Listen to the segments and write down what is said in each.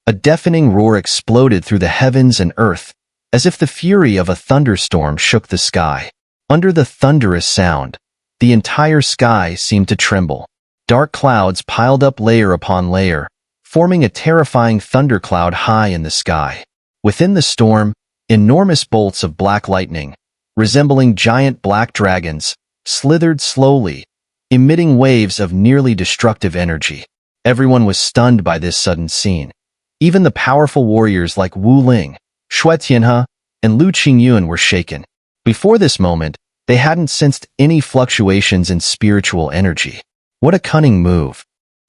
A deafening roar exploded through the heavens and earth, as if the fury of a thunderstorm shook the sky. Under the thunderous sound, the entire sky seemed to tremble. Dark clouds piled up layer upon layer, forming a terrifying thundercloud high in the sky. Within the storm, enormous bolts of black lightning, resembling giant black dragons, slithered slowly, emitting waves of nearly destructive energy. Everyone was stunned by this sudden scene. Even the powerful warriors like Wu Ling, Shui Tianhe, and Lu Qingyun were shaken. Before this moment, they hadn't sensed any fluctuations in spiritual energy. What a cunning move!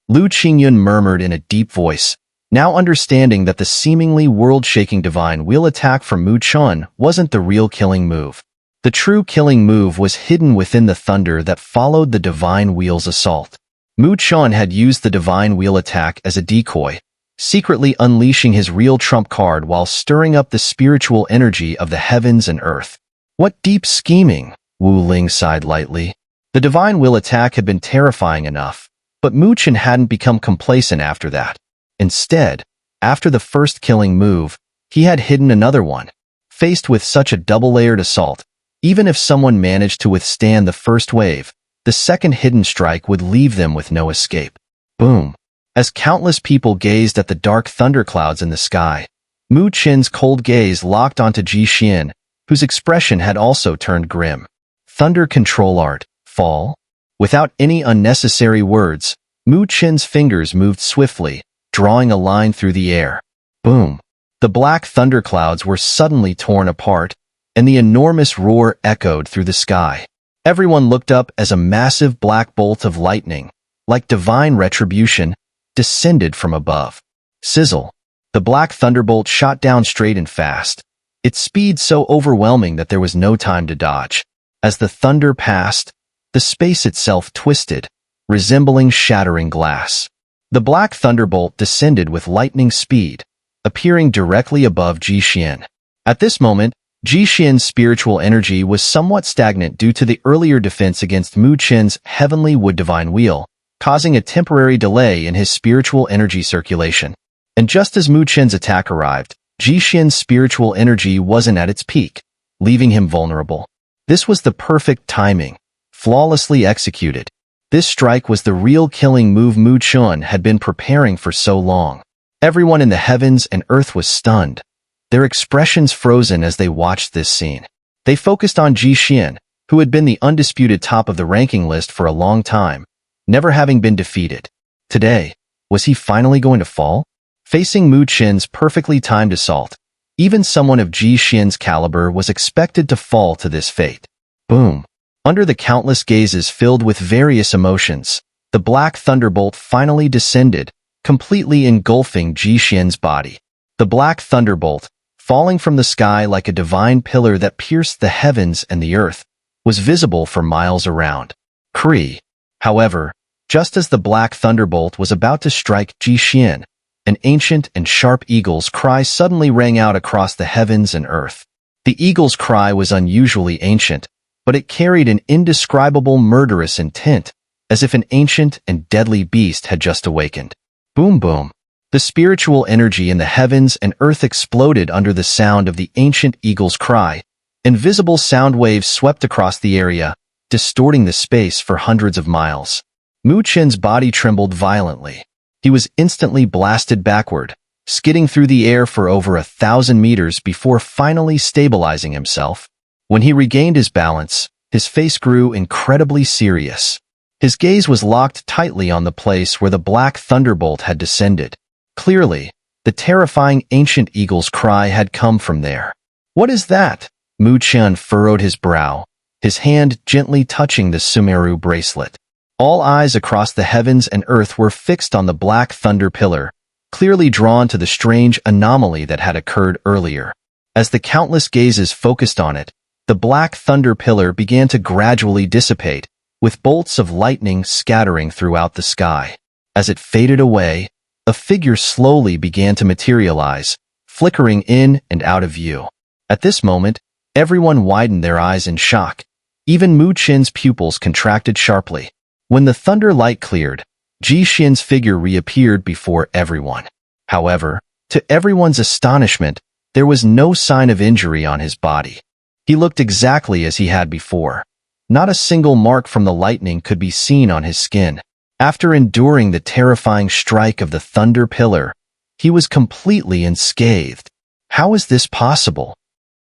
Lu Qingyun murmured in a deep voice, now understanding that the seemingly world-shaking divine wheel attack from Mu Chen wasn't the real killing move. The true killing move was hidden within the thunder that followed the divine wheel's assault. Mu Chen had used the divine wheel attack as a decoy, secretly unleashing his real trump card while stirring up the spiritual energy of the heavens and earth. What deep scheming, Wu Ling sighed lightly. The divine wheel attack had been terrifying enough, but Mu Chen hadn't become complacent after that. Instead, after the first killing move, he had hidden another one. Faced with such a double-layered assault, even if someone managed to withstand the first wave, the second hidden strike would leave them with no escape. Boom! As countless people gazed at the dark thunderclouds in the sky, Mu Chen's cold gaze locked onto Ji Xian, whose expression had also turned grim. Thunder control art, fall? Without any unnecessary words, Mu Chen's fingers moved swiftly, drawing a line through the air. Boom! The black thunderclouds were suddenly torn apart, and the enormous roar echoed through the sky. Everyone looked up as a massive black bolt of lightning, like divine retribution, descended from above. Sizzle! The black thunderbolt shot down straight and fast, its speed so overwhelming that there was no time to dodge. As the thunder passed, the space itself twisted, resembling shattering glass. The black thunderbolt descended with lightning speed, appearing directly above Ji Xian. At this moment, Ji Xian's spiritual energy was somewhat stagnant due to the earlier defense against Mu Chen's heavenly wood divine wheel, causing a temporary delay in his spiritual energy circulation. And just as Mu Chen's attack arrived, Ji Xian's spiritual energy wasn't at its peak, leaving him vulnerable. This was the perfect timing, flawlessly executed. This strike was the real killing move Mu Chen had been preparing for so long. Everyone in the heavens and earth was stunned, their expressions frozen as they watched this scene. They focused on Ji Xian, who had been the undisputed top of the ranking list for a long time, never having been defeated. Today, was he finally going to fall? Facing Mu Chen's perfectly timed assault, even someone of Ji Xian's caliber was expected to fall to this fate. Boom! Under the countless gazes filled with various emotions, the black thunderbolt finally descended, completely engulfing Ji Xian's body. The black thunderbolt, falling from the sky like a divine pillar that pierced the heavens and the earth, was visible for miles around. Kree. However, just as the black thunderbolt was about to strike Ji Xian, an ancient and sharp eagle's cry suddenly rang out across the heavens and earth. The eagle's cry was unusually ancient, but it carried an indescribable murderous intent, as if an ancient and deadly beast had just awakened. Boom boom! The spiritual energy in the heavens and earth exploded under the sound of the ancient eagle's cry. Invisible sound waves swept across the area, distorting the space for hundreds of miles. Mu Chen's body trembled violently. He was instantly blasted backward, skidding through the air for over 1,000 meters before finally stabilizing himself. When he regained his balance, his face grew incredibly serious. His gaze was locked tightly on the place where the black thunderbolt had descended. Clearly, the terrifying ancient eagle's cry had come from there. What is that? Mu Chen furrowed his brow, his hand gently touching the Sumeru bracelet. All eyes across the heavens and earth were fixed on the black thunder pillar, clearly drawn to the strange anomaly that had occurred earlier. As the countless gazes focused on it, the black thunder pillar began to gradually dissipate, with bolts of lightning scattering throughout the sky. As it faded away, a figure slowly began to materialize, flickering in and out of view. At this moment, everyone widened their eyes in shock. Even Mu Chen's pupils contracted sharply. When the thunder light cleared, Ji Xian's figure reappeared before everyone. However, To everyone's astonishment, there was no sign of injury on his body. He looked exactly as he had before. Not a single mark from the lightning could be seen on his skin. After enduring the terrifying strike of the thunder pillar, he was completely unscathed. How is this possible?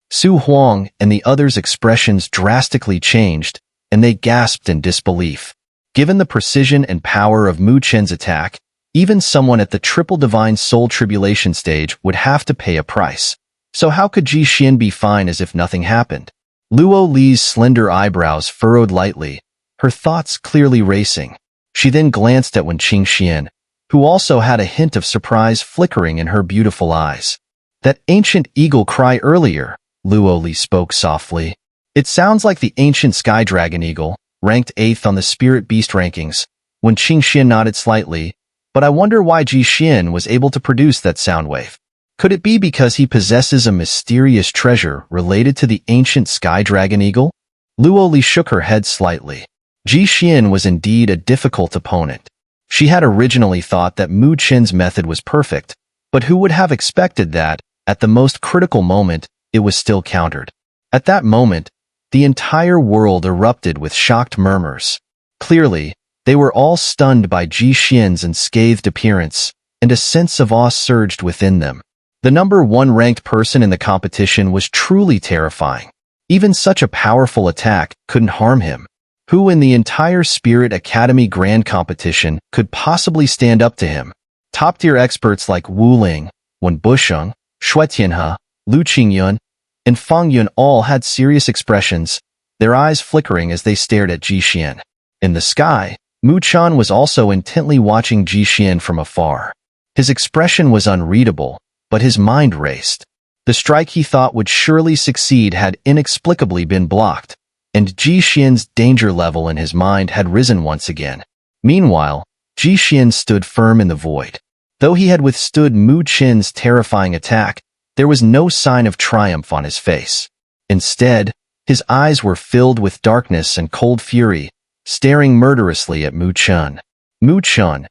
Su Huang and the others' expressions drastically changed, and they gasped in disbelief. Given the precision and power of Mu Chen's attack, even someone at the triple divine soul tribulation stage would have to pay a price. So how could Ji Xian be fine as if nothing happened? Luo Li's slender eyebrows furrowed lightly, her thoughts clearly racing. She then glanced at Wen Qingxian, who also had a hint of surprise flickering in her beautiful eyes. That ancient eagle cry earlier, Luo Li spoke softly. It sounds like the ancient sky dragon eagle, ranked 8th on the spirit beast rankings. Wen Qingxian nodded slightly, but I wonder why Ji Xian was able to produce that sound wave. Could it be because he possesses a mysterious treasure related to the ancient sky dragon eagle? Luo Li shook her head slightly. Ji Xian was indeed a difficult opponent. She had originally thought that Mu Chen's method was perfect, but who would have expected that, at the most critical moment, it was still countered. At that moment, the entire world erupted with shocked murmurs. Clearly, they were all stunned by Ji Xian's unscathed appearance, and a sense of awe surged within them. The number 1 ranked person in the competition was truly terrifying. Even such a powerful attack couldn't harm him. Who in the entire Spirit Academy Grand Competition could possibly stand up to him? Top-tier experts like Wu Ling, Wen Busheng, Shui Tianhe, Lu Qingyun, and Fang Yun all had serious expressions, their eyes flickering as they stared at Ji Xian. In the sky, Mu Chan was also intently watching Ji Xian from afar. His expression was unreadable, but his mind raced. The strike he thought would surely succeed had inexplicably been blocked, and Ji Xian's danger level in his mind had risen once again. Meanwhile, Ji Xian stood firm in the void. Though he had withstood Mu Chen's terrifying attack, there was no sign of triumph on his face. Instead, his eyes were filled with darkness and cold fury, staring murderously at Mu Chen. Mu Chen,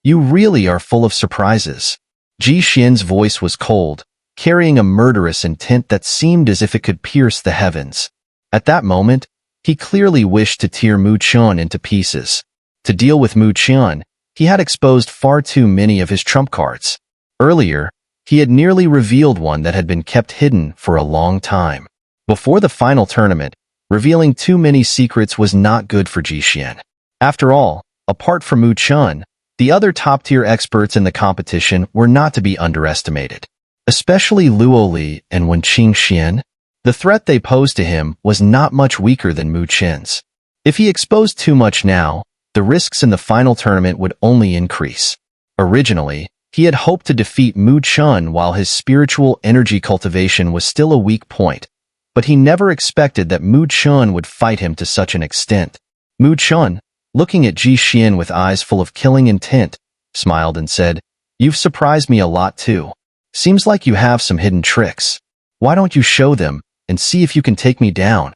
you really are full of surprises. Ji Xian's voice was cold, carrying a murderous intent that seemed as if it could pierce the heavens. At that moment, he clearly wished to tear Mu Chen into pieces. To deal with Mu Chen, he had exposed far too many of his trump cards. Earlier, he had nearly revealed one that had been kept hidden for a long time. Before the final tournament, revealing too many secrets was not good for Ji Xian. After all, apart from Mu Chen, the other top-tier experts in the competition were not to be underestimated. Especially Luo Li and Wen Qingxian. The threat they posed to him was not much weaker than Mu Chen's. If he exposed too much now, the risks in the final tournament would only increase. Originally, he had hoped to defeat Mu Chen while his spiritual energy cultivation was still a weak point, but he never expected that Mu Chen would fight him to such an extent. Mu Chen, looking at Ji Xian with eyes full of killing intent, smiled and said, "You've surprised me a lot too. Seems like you have some hidden tricks. Why don't you show them and see if you can take me down?"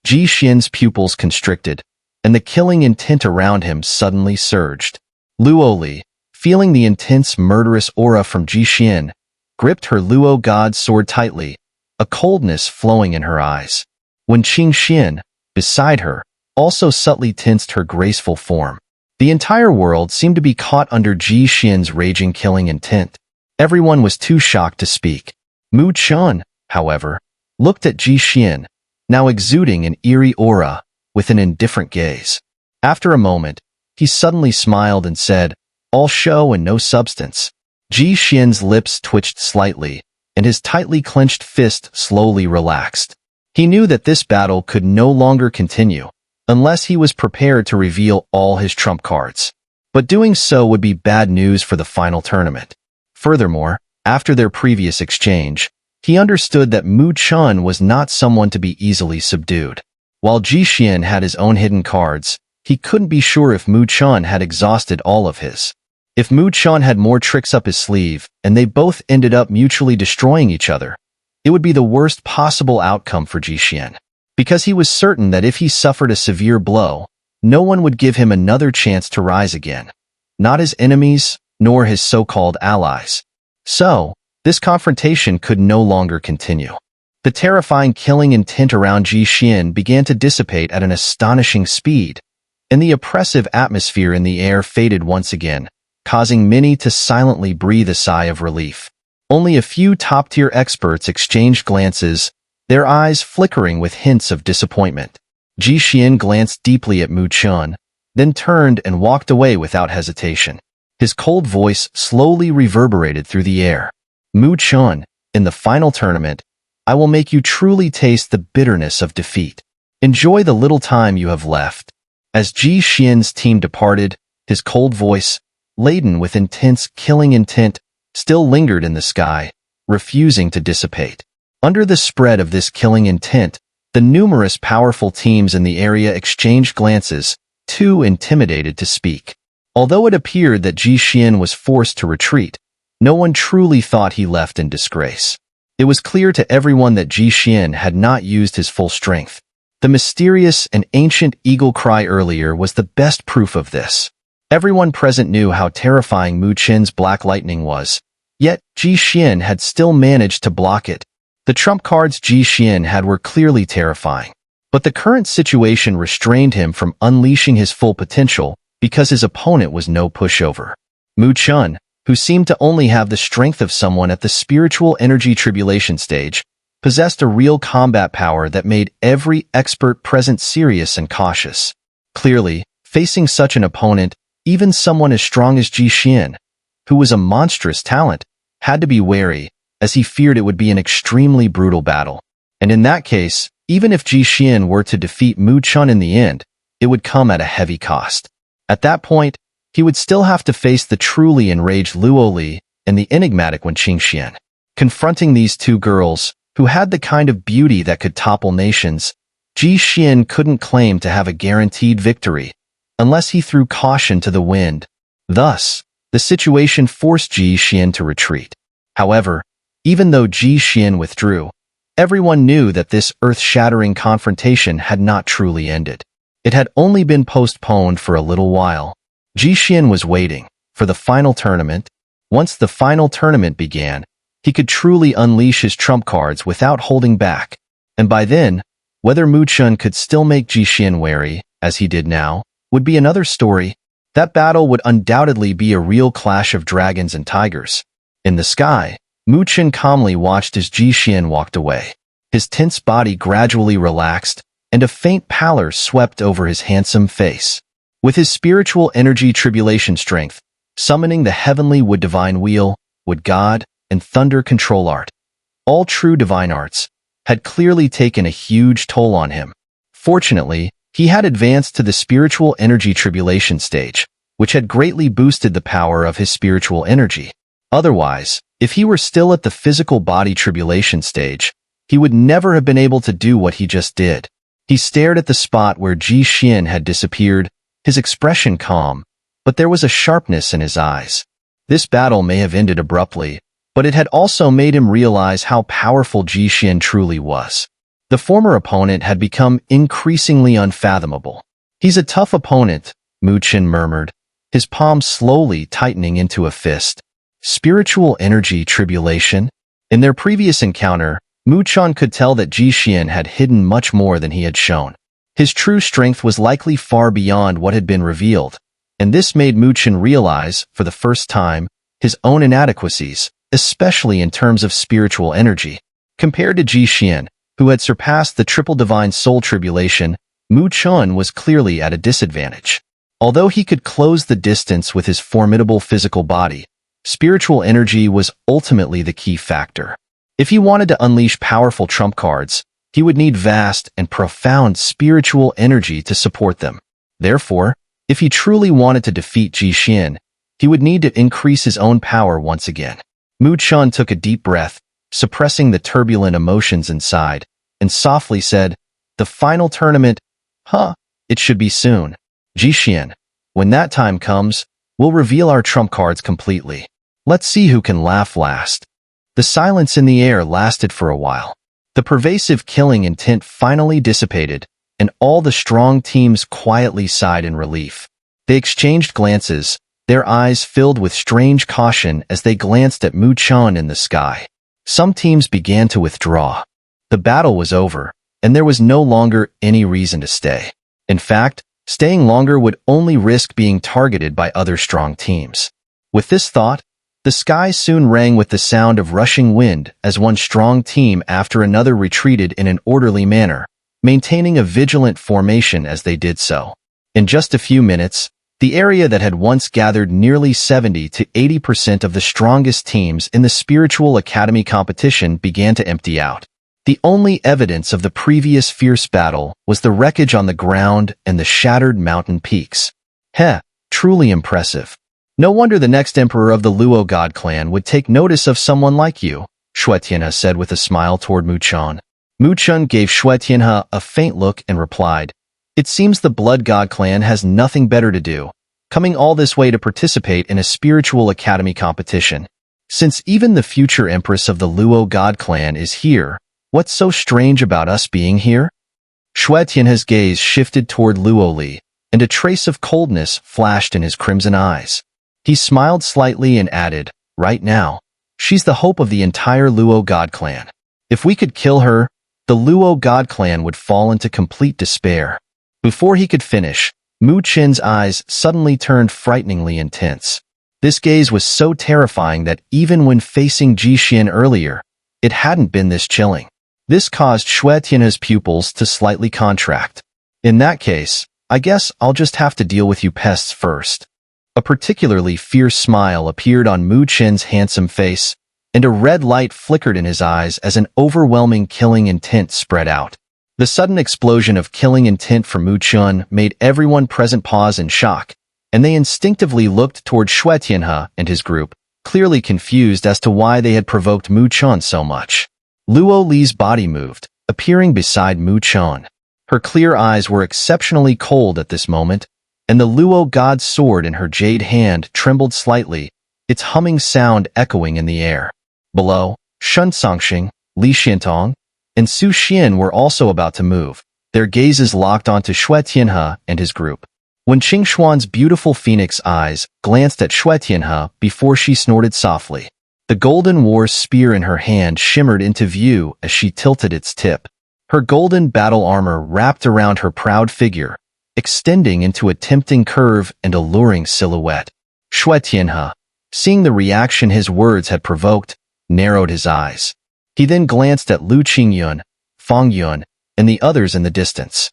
Ji Xian's pupils constricted, and the killing intent around him suddenly surged. Luo Li, feeling the intense murderous aura from Ji Xian, gripped her Luo God sword tightly, a coldness flowing in her eyes. Wen Qingxian, beside her, also subtly tensed her graceful form. The entire world seemed to be caught under Ji Xian's raging killing intent. Everyone was too shocked to speak. Mu Chen, however, looked at Ji Xian, now exuding an eerie aura, with an indifferent gaze. After a moment, he suddenly smiled and said, "All show and no substance." Ji Xian's lips twitched slightly, and his tightly clenched fist slowly relaxed. He knew that this battle could no longer continue, unless he was prepared to reveal all his trump cards. But doing so would be bad news for the final tournament. Furthermore, after their previous exchange, he understood that Mu Chen was not someone to be easily subdued. While Ji Xian had his own hidden cards, he couldn't be sure if Mu Chen had exhausted all of his. If Mu Chen had more tricks up his sleeve, and they both ended up mutually destroying each other, it would be the worst possible outcome for Ji Xian. Because he was certain that if he suffered a severe blow, no one would give him another chance to rise again. Not his enemies, nor his so-called allies. So, This confrontation could no longer continue. The terrifying killing intent around Ji Xian began to dissipate at an astonishing speed, and the oppressive atmosphere in the air faded once again, causing many to silently breathe a sigh of relief. Only a few top-tier experts exchanged glances, their eyes flickering with hints of disappointment. Ji Xian glanced deeply at Mu Chen, then turned and walked away without hesitation. His cold voice slowly reverberated through the air. Mu Chen, in the final tournament, I will make you truly taste the bitterness of defeat. Enjoy the little time you have left. As Ji Xian's team departed, his cold voice, laden with intense killing intent, still lingered in the sky, refusing to dissipate. Under the spread of this killing intent, the numerous powerful teams in the area exchanged glances, too intimidated to speak. Although it appeared that Ji Xian was forced to retreat, no one truly thought he left in disgrace. It was clear to everyone that Ji Xian had not used his full strength. The mysterious and ancient eagle cry earlier was the best proof of this. Everyone present knew how terrifying Mu Chen's black lightning was, yet Ji Xian had still managed to block it. The trump cards Ji Xian had were clearly terrifying, but the current situation restrained him from unleashing his full potential because his opponent was no pushover. Mu Chen, who seemed to only have the strength of someone at the spiritual energy tribulation stage, possessed a real combat power that made every expert present serious and cautious. Clearly, facing such an opponent, even someone as strong as Ji Xian, who was a monstrous talent, had to be wary, as he feared it would be an extremely brutal battle. And in that case, even if Ji Xian were to defeat Mu Chen in the end, it would come at a heavy cost. At that point, he would still have to face the truly enraged Luo Li and the enigmatic Wen Qingxian. Confronting these two girls, who had the kind of beauty that could topple nations, Ji Xian couldn't claim to have a guaranteed victory, unless he threw caution to the wind. Thus, the situation forced Ji Xian to retreat. However, even though Ji Xian withdrew, everyone knew that this earth-shattering confrontation had not truly ended. It had only been postponed for a little while. Ji Xian was waiting for the final tournament. Once the final tournament began, he could truly unleash his trump cards without holding back. And by then, whether Mu Chen could still make Ji Xian wary, as he did now, would be another story. That battle would undoubtedly be a real clash of dragons and tigers. In the sky, Mu Chen calmly watched as Ji Xian walked away. His tense body gradually relaxed, and a faint pallor swept over his handsome face. With his spiritual energy tribulation strength, summoning the heavenly wood divine wheel, wood god, and thunder control art, all true divine arts, had clearly taken a huge toll on him. Fortunately, he had advanced to the spiritual energy tribulation stage, which had greatly boosted the power of his spiritual energy. Otherwise, if he were still at the physical body tribulation stage, he would never have been able to do what he just did. He stared at the spot where Ji Xian had disappeared, his expression calm, but there was a sharpness in his eyes. This battle may have ended abruptly, but it had also made him realize how powerful Ji Xian truly was. The former opponent had become increasingly unfathomable. He's a tough opponent, Mu Chen murmured, his palm slowly tightening into a fist. Spiritual energy tribulation? In their previous encounter, Mu Chen could tell that Ji Xian had hidden much more than he had shown. His true strength was likely far beyond what had been revealed, and this made Mu Chen realize, for the first time, his own inadequacies, especially in terms of spiritual energy. Compared to Ji Xian, who had surpassed the triple divine soul tribulation, Mu Chen was clearly at a disadvantage. Although he could close the distance with his formidable physical body, spiritual energy was ultimately the key factor. If he wanted to unleash powerful trump cards, he would need vast and profound spiritual energy to support them. Therefore, if he truly wanted to defeat Ji Xian, he would need to increase his own power once again. Mu Chen took a deep breath, suppressing the turbulent emotions inside, and softly said, "The final tournament? It should be soon. Ji Xian, when that time comes, we'll reveal our trump cards completely. Let's see who can laugh last." The silence in the air lasted for a while. The pervasive killing intent finally dissipated, and all the strong teams quietly sighed in relief. They exchanged glances, their eyes filled with strange caution as they glanced at Mu Chen in the sky. Some teams began to withdraw. The battle was over, and there was no longer any reason to stay. In fact, staying longer would only risk being targeted by other strong teams. With this thought, the sky soon rang with the sound of rushing wind as one strong team after another retreated in an orderly manner, maintaining a vigilant formation as they did so. In just a few minutes, the area that had once gathered nearly 70 to 80% of the strongest teams in the Spiritual Academy competition began to empty out. The only evidence of the previous fierce battle was the wreckage on the ground and the shattered mountain peaks. Truly impressive. No wonder the next emperor of the Luo God clan would take notice of someone like you, Xue Tianhe said with a smile toward Mu Chen. Mu Chen gave Xue Tianhe a faint look and replied, "It seems the Blood God clan has nothing better to do, coming all this way to participate in a spiritual academy competition. Since even the future empress of the Luo God clan is here, what's so strange about us being here?" Xue Tianhe's gaze shifted toward Luo Li, and a trace of coldness flashed in his crimson eyes. He smiled slightly and added, "Right now, she's the hope of the entire Luo God clan. If we could kill her, the Luo God clan would fall into complete despair." Before he could finish, Mu Chen's eyes suddenly turned frighteningly intense. This gaze was so terrifying that even when facing Jixin earlier, it hadn't been this chilling. This caused Xue Tianhe's pupils to slightly contract. "In that case, I guess I'll just have to deal with you pests first." A particularly fierce smile appeared on Mu Chen's handsome face, and a red light flickered in his eyes as an overwhelming killing intent spread out. The sudden explosion of killing intent for Mu Chen made everyone present pause in shock, and they instinctively looked toward Xue Tianhe and his group, clearly confused as to why they had provoked Mu Chen so much. Luo Li's body moved, appearing beside Mu Chen. Her clear eyes were exceptionally cold at this moment, and the Luo God's sword in her jade hand trembled slightly, its humming sound echoing in the air. Below, Shun Songxing, Li Xintong, and Su Xian were also about to move, their gazes locked onto Xue Tianhe and his group. When Qing Xuan's beautiful phoenix eyes glanced at Xue Tianhe before she snorted softly, the golden war spear in her hand shimmered into view as she tilted its tip. Her golden battle armor wrapped around her proud figure, extending into a tempting curve and alluring silhouette. Xue Tianhe, seeing the reaction his words had provoked, narrowed his eyes. He then glanced at Lu Qingyun, Fang Yun, and the others in the distance.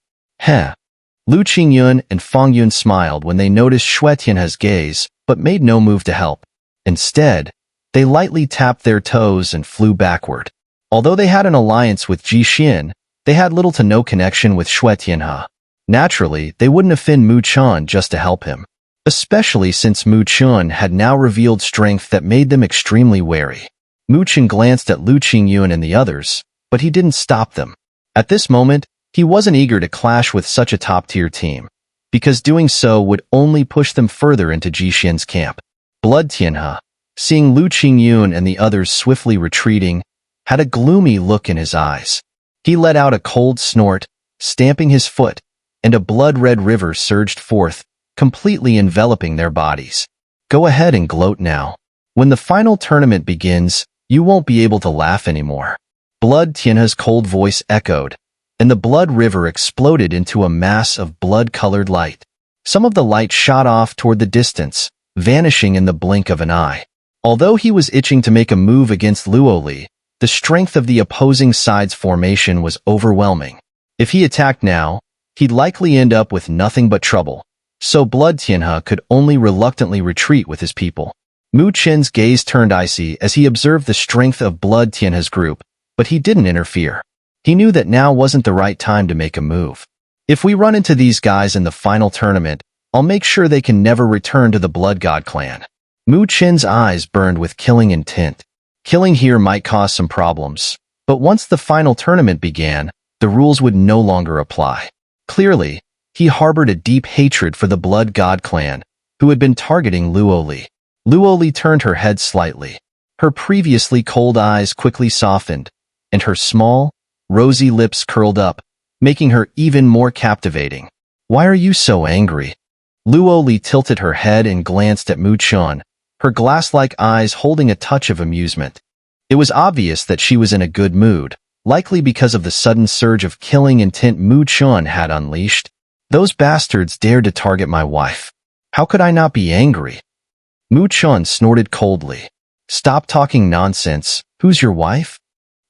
Lu Qingyun and Fang Yun smiled when they noticed Xue Tianhe's gaze, but made no move to help. Instead, they lightly tapped their toes and flew backward. Although they had an alliance with Jixin, they had little to no connection with Xue Tianhe. Naturally, they wouldn't offend Mu Chen just to help him, especially since Mu Chen had now revealed strength that made them extremely wary. Mu Chen glanced at Lu Qingyun and the others, but he didn't stop them. At this moment, he wasn't eager to clash with such a top-tier team, because doing so would only push them further into Jixin's camp. Blood Tianhe, seeing Lu Qingyun and the others swiftly retreating, had a gloomy look in his eyes. He let out a cold snort, stamping his foot, and a blood-red river surged forth, completely enveloping their bodies. "Go ahead and gloat now. When the final tournament begins, you won't be able to laugh anymore." Blood Tianhe's cold voice echoed, and the blood river exploded into a mass of blood-colored light. Some of the light shot off toward the distance, vanishing in the blink of an eye. Although he was itching to make a move against Luo Li, the strength of the opposing side's formation was overwhelming. If he attacked now, he'd likely end up with nothing but trouble, so Blood Tianhe could only reluctantly retreat with his people. Mu Chen's gaze turned icy as he observed the strength of Blood Tianhe's group, but he didn't interfere. He knew that now wasn't the right time to make a move. "If we run into these guys in the final tournament, I'll make sure they can never return to the Blood God clan." Mu Chen's eyes burned with killing intent. Killing here might cause some problems, but once the final tournament began, the rules would no longer apply. Clearly, he harbored a deep hatred for the Blood God clan, who had been targeting Luo Li. Luo Li turned her head slightly. Her previously cold eyes quickly softened, and her small, rosy lips curled up, making her even more captivating. "Why are you so angry?" Luo Li tilted her head and glanced at Mu Chun, her glass-like eyes holding a touch of amusement. It was obvious that she was in a good mood, likely because of the sudden surge of killing intent Mu Chun had unleashed. Those bastards dared to target my wife. How could I not be angry? Mu Chun snorted coldly. Stop talking nonsense. Who's your wife?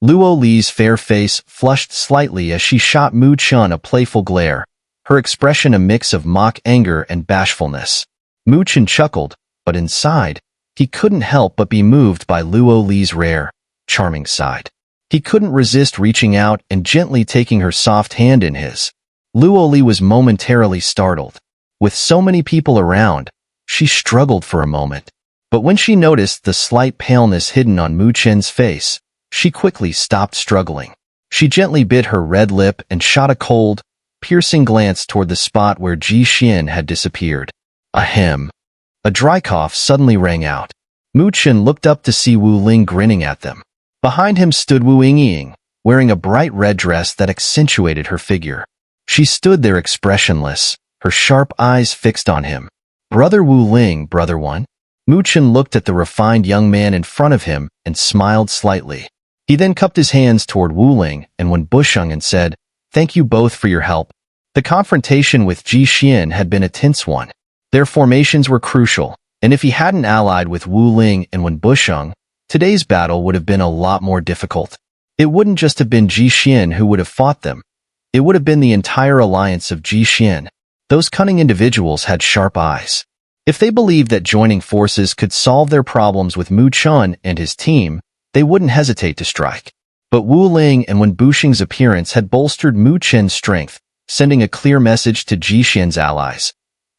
Luo Li's fair face flushed slightly as she shot Mu Chun a playful glare, her expression a mix of mock anger and bashfulness. Mu Chun chuckled, but inside, he couldn't help but be moved by Luo Li's rare, charming side. He couldn't resist reaching out and gently taking her soft hand in his. Luo Li was momentarily startled. With so many people around, she struggled for a moment. But when she noticed the slight paleness hidden on Mu Chen's face, she quickly stopped struggling. She gently bit her red lip and shot a cold, piercing glance toward the spot where Ji Xian had disappeared. Ahem. A dry cough suddenly rang out. Mu Chen looked up to see Wu Ling grinning at them. Behind him stood Wu Yingying, wearing a bright red dress that accentuated her figure. She stood there expressionless, her sharp eyes fixed on him. Brother Wu Ling, brother one? Mu Chen looked at the refined young man in front of him and smiled slightly. He then cupped his hands toward Wu Ling and went bushung and said, "Thank you both for your help." The confrontation with Ji Xian had been a tense one. Their formations were crucial, and if he hadn't allied with Wu Ling and Wen Busheng, today's battle would have been a lot more difficult. It wouldn't just have been Ji Xian who would have fought them. It would have been the entire alliance of Ji Xian. Those cunning individuals had sharp eyes. If they believed that joining forces could solve their problems with Mu Chun and his team, they wouldn't hesitate to strike. But Wu Ling and Wen Busheng's appearance had bolstered Mu Chen's strength, sending a clear message to Ji Xian's allies.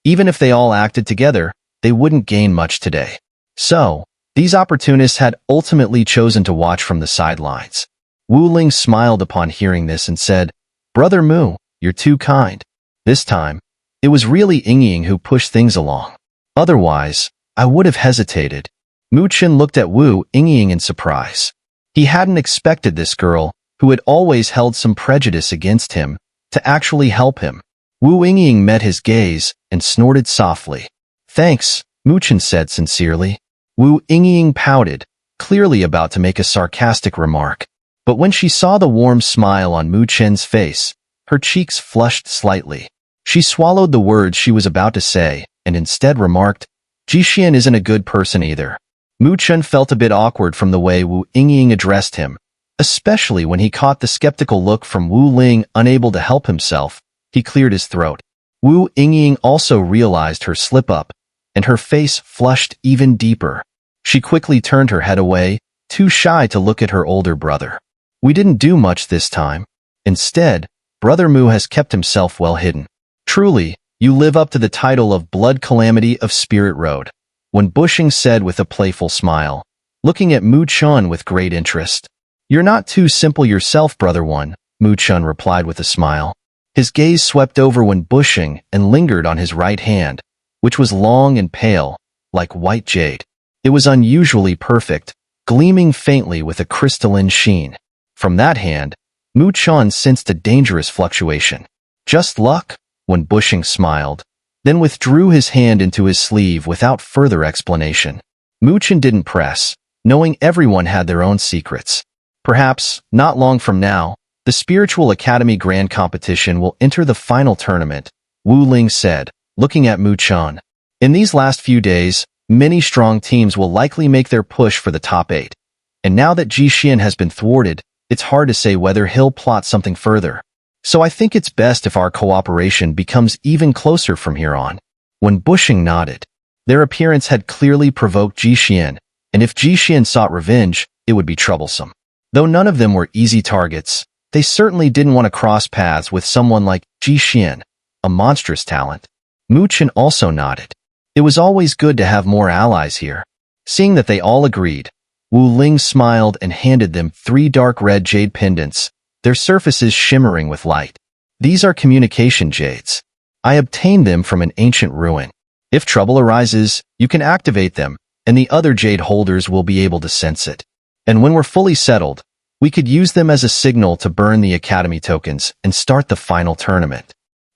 Even if they all acted together, they wouldn't gain much today. So, these opportunists had ultimately chosen to watch from the sidelines. Wu Ling smiled upon hearing this and said, "Brother Mu, you're too kind." This time, it was really Yingying who pushed things along. Otherwise, I would have hesitated. Mu Chen looked at Wu Yingying in surprise. He hadn't expected this girl, who had always held some prejudice against him, to actually help him. Wu Yingying met his gaze and snorted softly. "Thanks," Mu Chen said sincerely. Wu Yingying pouted, clearly about to make a sarcastic remark. But when she saw the warm smile on Mu Chen's face, her cheeks flushed slightly. She swallowed the words she was about to say and instead remarked, "Ji Xian isn't a good person either." Mu Chen felt a bit awkward from the way Wu Yingying addressed him, especially when he caught the skeptical look from Wu Ling. Unable to help himself, he cleared his throat. Wu Yingying also realized her slip-up, and her face flushed even deeper. She quickly turned her head away, too shy to look at her older brother. "We didn't do much this time. Instead, Brother Mu has kept himself well hidden. Truly, you live up to the title of Blood Calamity of Spirit Road," Wen Busheng said with a playful smile, looking at Mu Chun with great interest. "You're not too simple yourself, Brother One," Mu Chun replied with a smile. His gaze swept over Wen Busheng and lingered on his right hand, which was long and pale, like white jade. It was unusually perfect, gleaming faintly with a crystalline sheen. From that hand, Mu Chun sensed a dangerous fluctuation. "Just luck?" Wen Busheng smiled, then withdrew his hand into his sleeve without further explanation. Mu Chun didn't press, knowing everyone had their own secrets. Perhaps, not long from now, the Spiritual Academy Grand Competition will enter the final tournament, Wu Ling said, looking at Mu Chun. In these last few days, many strong teams will likely make their push for the top 8. And now that Ji Xian has been thwarted, it's hard to say whether he'll plot something further. So I think it's best if our cooperation becomes even closer from here on. Wen Busheng nodded. Their appearance had clearly provoked Ji Xian, and if Ji Xian sought revenge, it would be troublesome. Though none of them were easy targets, they certainly didn't want to cross paths with someone like Ji Xian, a monstrous talent. Mu Chen also nodded. It was always good to have more allies here. Seeing that they all agreed, Wu Ling smiled and handed them 3 dark red jade pendants, their surfaces shimmering with light. "These are communication jades. I obtained them from an ancient ruin. If trouble arises, you can activate them, and the other jade holders will be able to sense it. And when we're fully settled, we could use them as a signal to burn the Academy tokens and start the final tournament."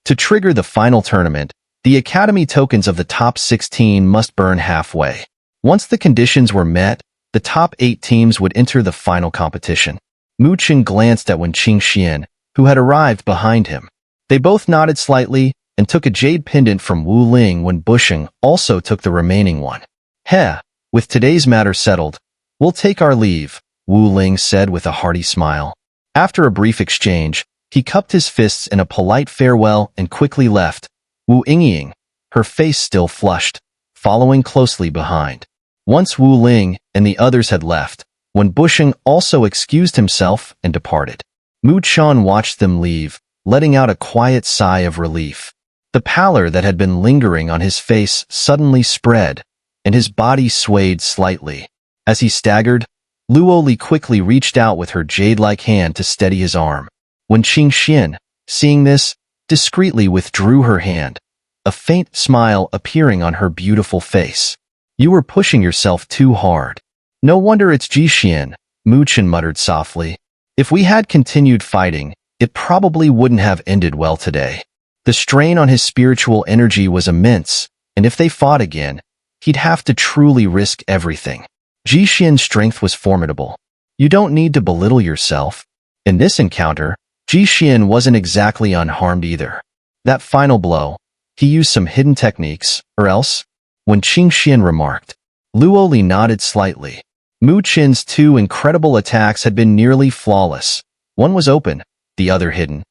To trigger the final tournament, The Academy tokens of the top 16 must burn halfway. Once the conditions were met, the top 8 teams would enter the final competition. Mu Chen glanced at Wen Qingxian, who had arrived behind him. They both nodded slightly and took a jade pendant from Wu Ling when Bushing also took the remaining one. Heh, with today's matter settled, we'll take our leave, Wu Ling said with a hearty smile. After a brief exchange, he cupped his fists in a polite farewell and quickly left, Wu Yingying, her face still flushed, following closely behind. Once Wu Ling and the others had left, when Bushing also excused himself and departed. Mu Chan watched them leave, letting out a quiet sigh of relief. The pallor that had been lingering on his face suddenly spread, and his body swayed slightly. As he staggered, Luo Li quickly reached out with her jade-like hand to steady his arm. When Qingxian, seeing this, discreetly withdrew her hand, a faint smile appearing on her beautiful face. You were pushing yourself too hard. No wonder it's Jixian, Mu Chen muttered softly. If we had continued fighting, it probably wouldn't have ended well today. The strain on his spiritual energy was immense, and if they fought again, he'd have to truly risk everything. Jixian's strength was formidable. You don't need to belittle yourself. In this encounter, Jixian wasn't exactly unharmed either. That final blow, he used some hidden techniques, or else? When Qingxian remarked, Luo Li nodded slightly. Mu Chen's 2 incredible attacks had been nearly flawless. One was open, the other hidden.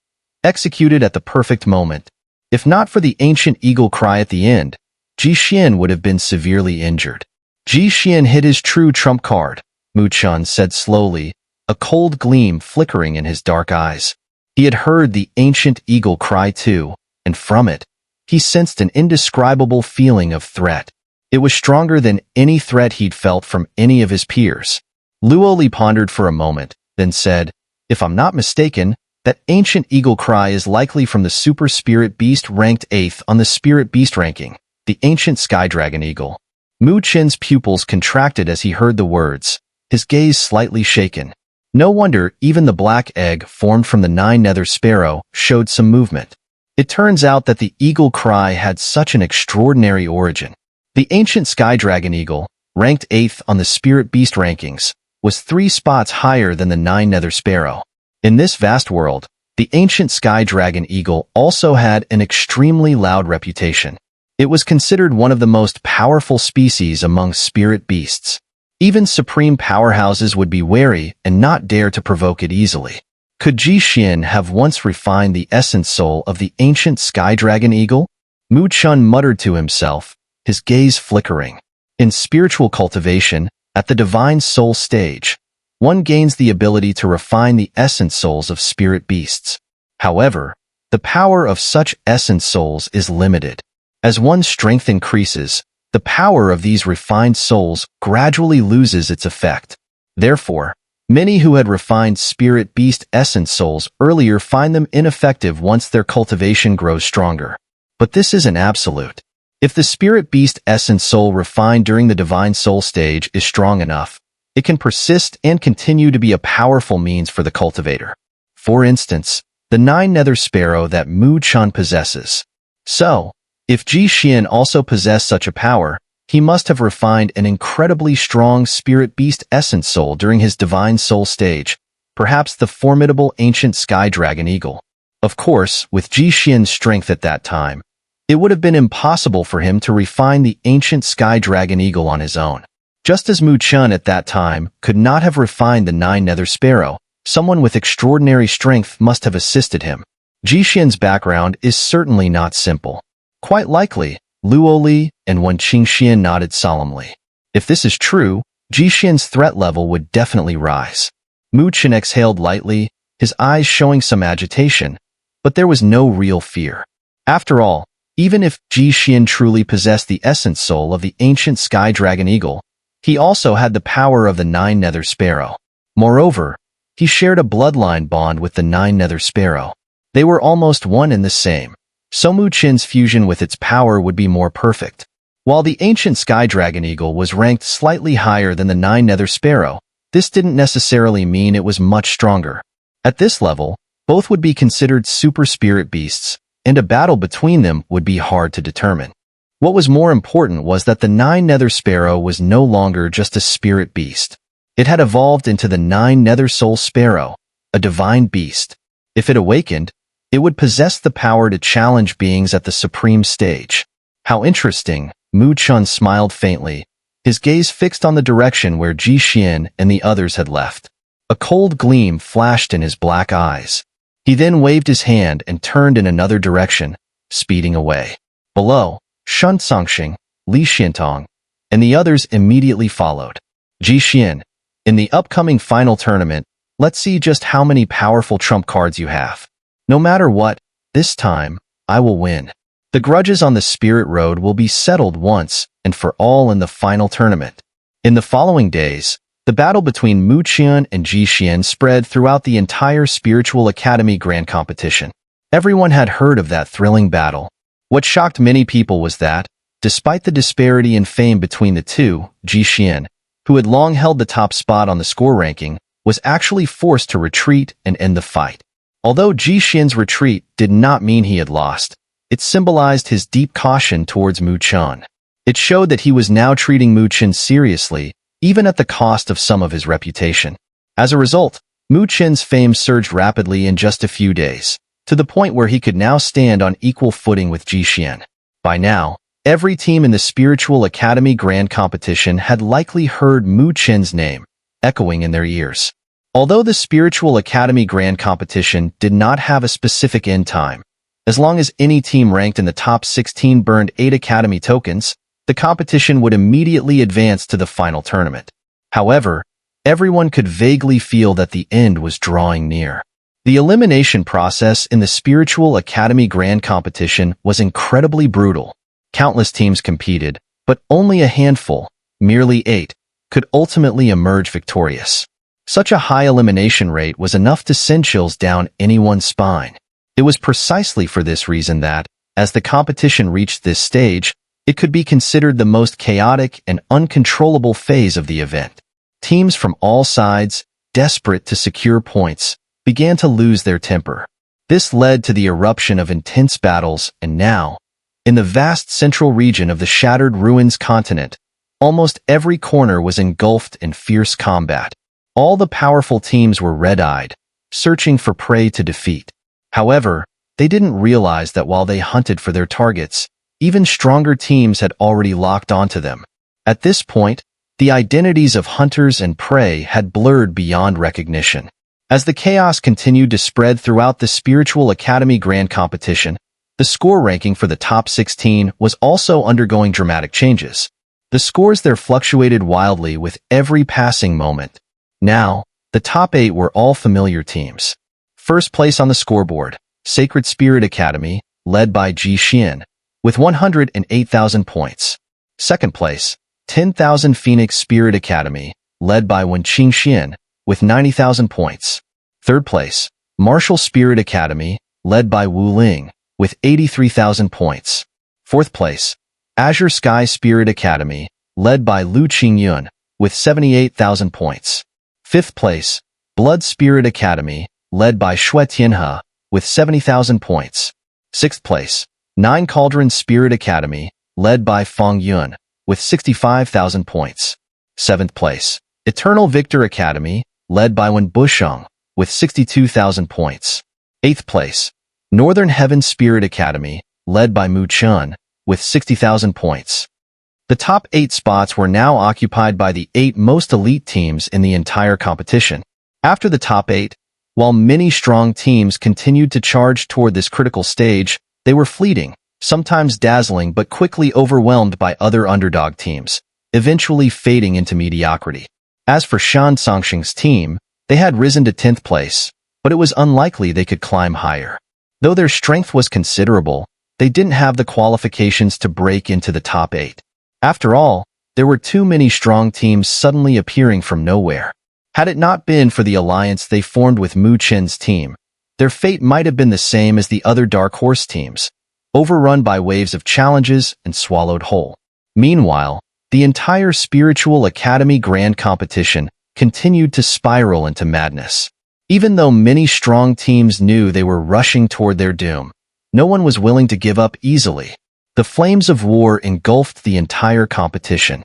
Executed at the perfect moment. If not for the ancient eagle cry at the end, Jixian would have been severely injured. Jixian hit his true trump card, Mu Chen said slowly, a cold gleam flickering in his dark eyes. He had heard the ancient eagle cry too, and from it, he sensed an indescribable feeling of threat. It was stronger than any threat he'd felt from any of his peers. Luo Li pondered for a moment, then said, if I'm not mistaken, that ancient eagle cry is likely from the super spirit beast ranked 8th on the spirit beast ranking, the ancient sky dragon eagle. Mu Chen's pupils contracted as he heard the words, his gaze slightly shaken. No wonder even the black egg formed from the 9 nether sparrow showed some movement. It turns out that the eagle cry had such an extraordinary origin. The ancient sky dragon eagle, ranked 8th on the spirit beast rankings, was 3 spots higher than the 9 nether sparrow. In this vast world, the ancient sky dragon eagle also had an extremely loud reputation. It was considered one of the most powerful species among spirit beasts. Even supreme powerhouses would be wary and not dare to provoke it easily. Could Jixian have once refined the essence soul of the ancient sky dragon eagle? Mu Chen muttered to himself, his gaze flickering. In spiritual cultivation, at the divine soul stage, one gains the ability to refine the essence souls of spirit beasts. However, the power of such essence souls is limited. As one's strength increases, the power of these refined souls gradually loses its effect. Therefore, many who had refined spirit beast essence souls earlier find them ineffective once their cultivation grows stronger. But this isn't absolute. If the spirit beast essence soul refined during the divine soul stage is strong enough, it can persist and continue to be a powerful means for the cultivator. For instance, the 9 nether sparrow that Mu Chen possesses. So, if Jixian also possessed such a power, he must have refined an incredibly strong spirit beast essence soul during his divine soul stage, perhaps the formidable ancient sky dragon eagle. Of course, with Jixian's strength at that time, it would have been impossible for him to refine the ancient sky dragon eagle on his own. Just as Mu Chen at that time could not have refined the 9 nether sparrow, someone with extraordinary strength must have assisted him. Jixian's background is certainly not simple. Quite likely, Luo Li and Wen Qingxian nodded solemnly. If this is true, Jixian's threat level would definitely rise. Mu Chen exhaled lightly, his eyes showing some agitation, but there was no real fear. After all, even if Jixian truly possessed the essence soul of the ancient sky dragon eagle, he also had the power of the 9 nether sparrow. Moreover, he shared a bloodline bond with the 9 nether sparrow. They were almost one and the same. So Mu Chen's fusion with its power would be more perfect. While the ancient sky dragon eagle was ranked slightly higher than the 9 nether sparrow, this didn't necessarily mean it was much stronger. At this level, both would be considered super spirit beasts, and a battle between them would be hard to determine. What was more important was that the Nine Nether Sparrow was no longer just a spirit beast. It had evolved into the Nine Nether Soul Sparrow, a divine beast. If it awakened, it would possess the power to challenge beings at the supreme stage. How interesting, Mu Chen smiled faintly, his gaze fixed on the direction where Ji Xian and the others had left. A cold gleam flashed in his black eyes. He then waved his hand and turned in another direction, speeding away. Below, Shun Songxing, Li Xiantong, and the others immediately followed. Ji Xian, in the upcoming final tournament, let's see just how many powerful trump cards you have. No matter what, this time, I will win. The grudges on the Spirit Road will be settled once and for all in the final tournament. In the following days, the battle between Mu Qian and Ji Xian spread throughout the entire Spiritual Academy Grand Competition. Everyone had heard of that thrilling battle. What shocked many people was that, despite the disparity in fame between the two, Ji Xian, who had long held the top spot on the score ranking, was actually forced to retreat and end the fight. Although Ji Xian's retreat did not mean he had lost, it symbolized his deep caution towards Mu Chen. It showed that he was now treating Mu Chen seriously, even at the cost of some of his reputation. As a result, Mu Chen's fame surged rapidly in just a few days, to the point where he could now stand on equal footing with Ji Xian. By now, every team in the Spiritual Academy Grand Competition had likely heard Mu Chen's name, echoing in their ears. Although the Spiritual Academy Grand Competition did not have a specific end time, as long as any team ranked in the top 16 burned 8 Academy tokens, the competition would immediately advance to the final tournament. However, everyone could vaguely feel that the end was drawing near. The elimination process in the Spiritual Academy Grand Competition was incredibly brutal. Countless teams competed, but only a handful, merely 8, could ultimately emerge victorious. Such a high elimination rate was enough to send chills down anyone's spine. It was precisely for this reason that, as the competition reached this stage, it could be considered the most chaotic and uncontrollable phase of the event. Teams from all sides, desperate to secure points, began to lose their temper. This led to the eruption of intense battles, and now, in the vast central region of the Shattered Ruins continent, almost every corner was engulfed in fierce combat. All the powerful teams were red-eyed, searching for prey to defeat. However, they didn't realize that while they hunted for their targets, even stronger teams had already locked onto them. At this point, the identities of hunters and prey had blurred beyond recognition. As the chaos continued to spread throughout the Spiritual Academy Grand Competition, the score ranking for the top 16 was also undergoing dramatic changes. The scores there fluctuated wildly with every passing moment. Now, the top 8 were all familiar teams. First place on the scoreboard, Sacred Spirit Academy, led by Ji Xian, with 108,000 points. Second place, 10,000 Phoenix Spirit Academy, led by Wenqing Xian, with 90,000 points. Third place, Martial Spirit Academy, led by Wu Ling, with 83,000 points. Fourth place, Azure Sky Spirit Academy, led by Lu Qingyun, with 78,000 points. Fifth place, Blood Spirit Academy, led by Xue Tianhe, with 70,000 points. Sixth place, Nine Cauldron Spirit Academy, led by Feng Yun, with 65,000 points. Seventh place, Eternal Victor Academy, led by Wen Busheng, with 62,000 points. Eighth place, Northern Heaven Spirit Academy, led by Mu Chen, with 60,000 points. The top 8 spots were now occupied by the 8 most elite teams in the entire competition. After the top 8, while many strong teams continued to charge toward this critical stage, they were fleeting, sometimes dazzling but quickly overwhelmed by other underdog teams, eventually fading into mediocrity. As for Shan Songxing's team, they had risen to 10th place, but it was unlikely they could climb higher. Though their strength was considerable, they didn't have the qualifications to break into the top 8. After all, there were too many strong teams suddenly appearing from nowhere. Had it not been for the alliance they formed with Mu Chen's team, their fate might have been the same as the other Dark Horse teams, overrun by waves of challenges and swallowed whole. Meanwhile, the entire Spiritual Academy Grand Competition continued to spiral into madness. Even though many strong teams knew they were rushing toward their doom, No one was willing to give up easily. The flames of war engulfed the entire competition.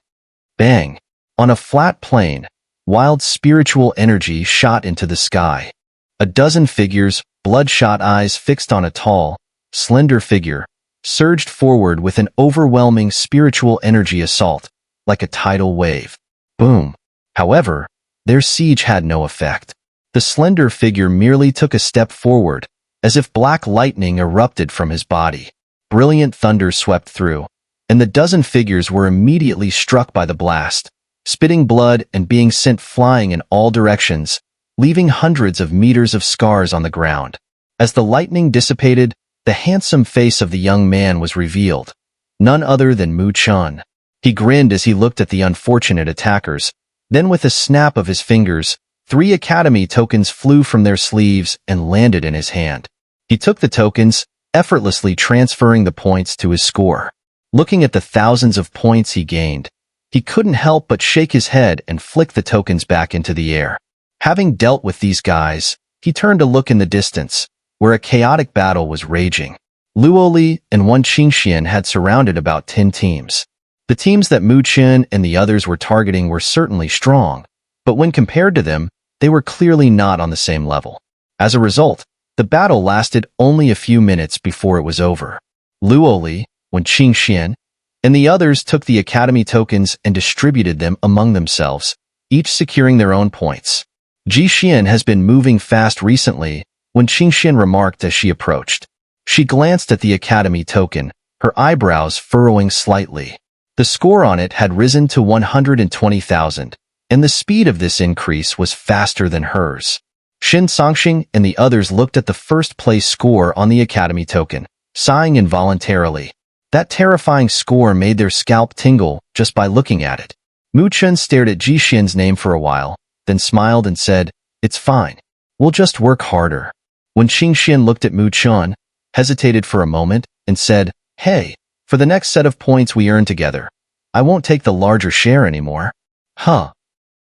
Bang! On a flat plain, wild spiritual energy shot into the sky. A dozen figures, bloodshot eyes fixed on a tall, slender figure, surged forward with an overwhelming spiritual energy assault, like a tidal wave. Boom! However, their siege had no effect. The slender figure merely took a step forward, as if black lightning erupted from his body. Brilliant thunder swept through, and the dozen figures were immediately struck by the blast, spitting blood and being sent flying in all directions, leaving hundreds of meters of scars on the ground. As the lightning dissipated, the handsome face of the young man was revealed, none other than Mu Chen. He grinned as he looked at the unfortunate attackers. Then with a snap of his fingers, 3 academy tokens flew from their sleeves and landed in his hand. He took the tokens, effortlessly transferring the points to his score. Looking at the thousands of points he gained, he couldn't help but shake his head and flick the tokens back into the air. Having dealt with these guys, he turned to look in the distance, where a chaotic battle was raging. Luoli and Wen Qingxian had surrounded about 10 teams. The teams that Mu Chen and the others were targeting were certainly strong, but when compared to them, they were clearly not on the same level. As a result, the battle lasted only a few minutes before it was over. Luoli, Wen Qingxian, and the others took the academy tokens and distributed them among themselves, each securing their own points. Jixian has been moving fast recently, Wen Qingxian remarked as she approached. She glanced at the academy token, her eyebrows furrowing slightly. The score on it had risen to 120,000, and the speed of this increase was faster than hers. Xin Songxing and the others looked at the first-place score on the academy token, sighing involuntarily. That terrifying score made their scalp tingle just by looking at it. Mu Chen stared at Jixian's name for a while, then smiled and said, "It's fine. We'll just work harder." When Qingxian looked at Mu Chen, hesitated for a moment, and said, "Hey, for the next set of points we earn together, I won't take the larger share anymore." Huh.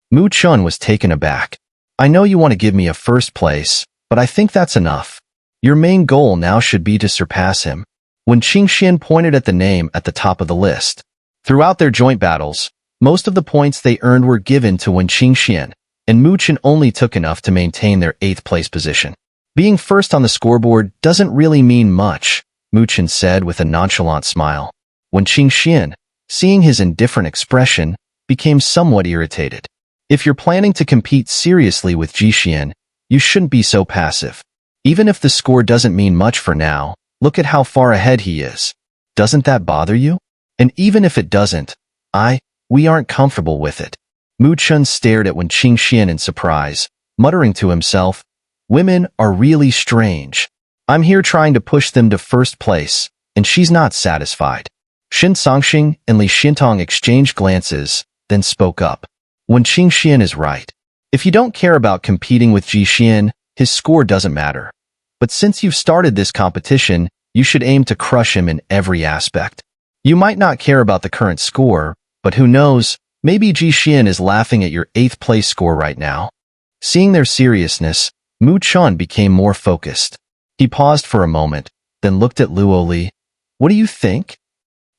Mu Chen was taken aback. "I know you want to give me a first place, but I think that's enough. Your main goal now should be to surpass him." When Qingxian pointed at the name at the top of the list. Throughout their joint battles, most of the points they earned were given to Wen Qingxian, and Mu Chen only took enough to maintain their 8th place position. "Being first on the scoreboard doesn't really mean much," Mu Chen said with a nonchalant smile. Wen Qingxian, seeing his indifferent expression, became somewhat irritated. "If you're planning to compete seriously with Jixian, you shouldn't be so passive. Even if the score doesn't mean much for now, look at how far ahead he is. Doesn't that bother you? And even if it doesn't, we aren't comfortable with it." Mu Chen stared at Wen Qingxian in surprise, muttering to himself, "Women are really strange. I'm here trying to push them to first place, and she's not satisfied." Xin Songxing and Li Xintong exchanged glances, then spoke up. "Wen Qingxian is right. If you don't care about competing with Jixian, his score doesn't matter. But since you've started this competition, you should aim to crush him in every aspect. You might not care about the current score, but who knows, maybe Jixian is laughing at your 8th place score right now." Seeing their seriousness, Mu Chen became more focused. He paused for a moment, then looked at Luoli. "What do you think?"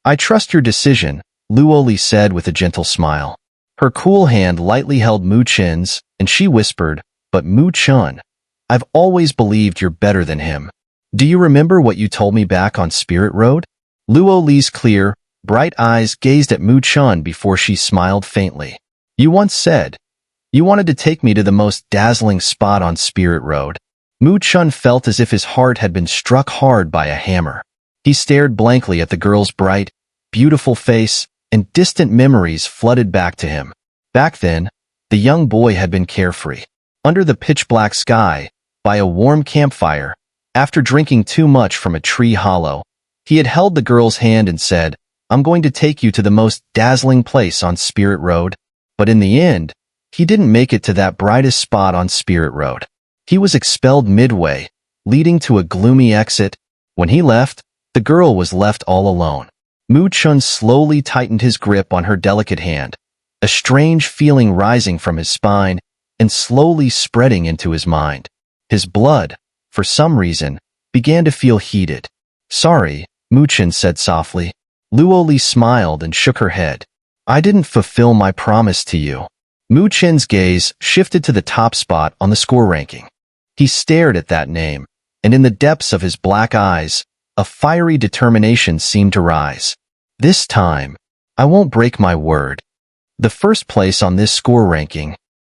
"I trust your decision," Luoli said with a gentle smile. Her cool hand lightly held Mu Chen's, and she whispered, "But Mu Chen, I've always believed you're better than him. Do you remember what you told me back on Spirit Road?" Luoli's clear, bright eyes gazed at Mu Chen before she smiled faintly. "You once said, you wanted to take me to the most dazzling spot on Spirit Road." Mu Chen felt as if his heart had been struck hard by a hammer. He stared blankly at the girl's bright, beautiful face, and distant memories flooded back to him. Back then, the young boy had been carefree. Under the pitch-black sky, by a warm campfire, after drinking too much from a tree hollow, he had held the girl's hand and said, "I'm going to take you to the most dazzling place on Spirit Road." But in the end, he didn't make it to that brightest spot on Spirit Road. He was expelled midway, leading to a gloomy exit. When he left, the girl was left all alone. Mu Chen slowly tightened his grip on her delicate hand, a strange feeling rising from his spine and slowly spreading into his mind. His blood, for some reason, began to feel heated. Sorry, Chen said softly. Luoli smiled and shook her head. I didn't fulfill my promise to you. Chen's gaze shifted to the top spot on the score ranking. He stared at that name, and in the depths of his black eyes, a fiery determination seemed to rise. This time, I won't break my word. The first place on this score ranking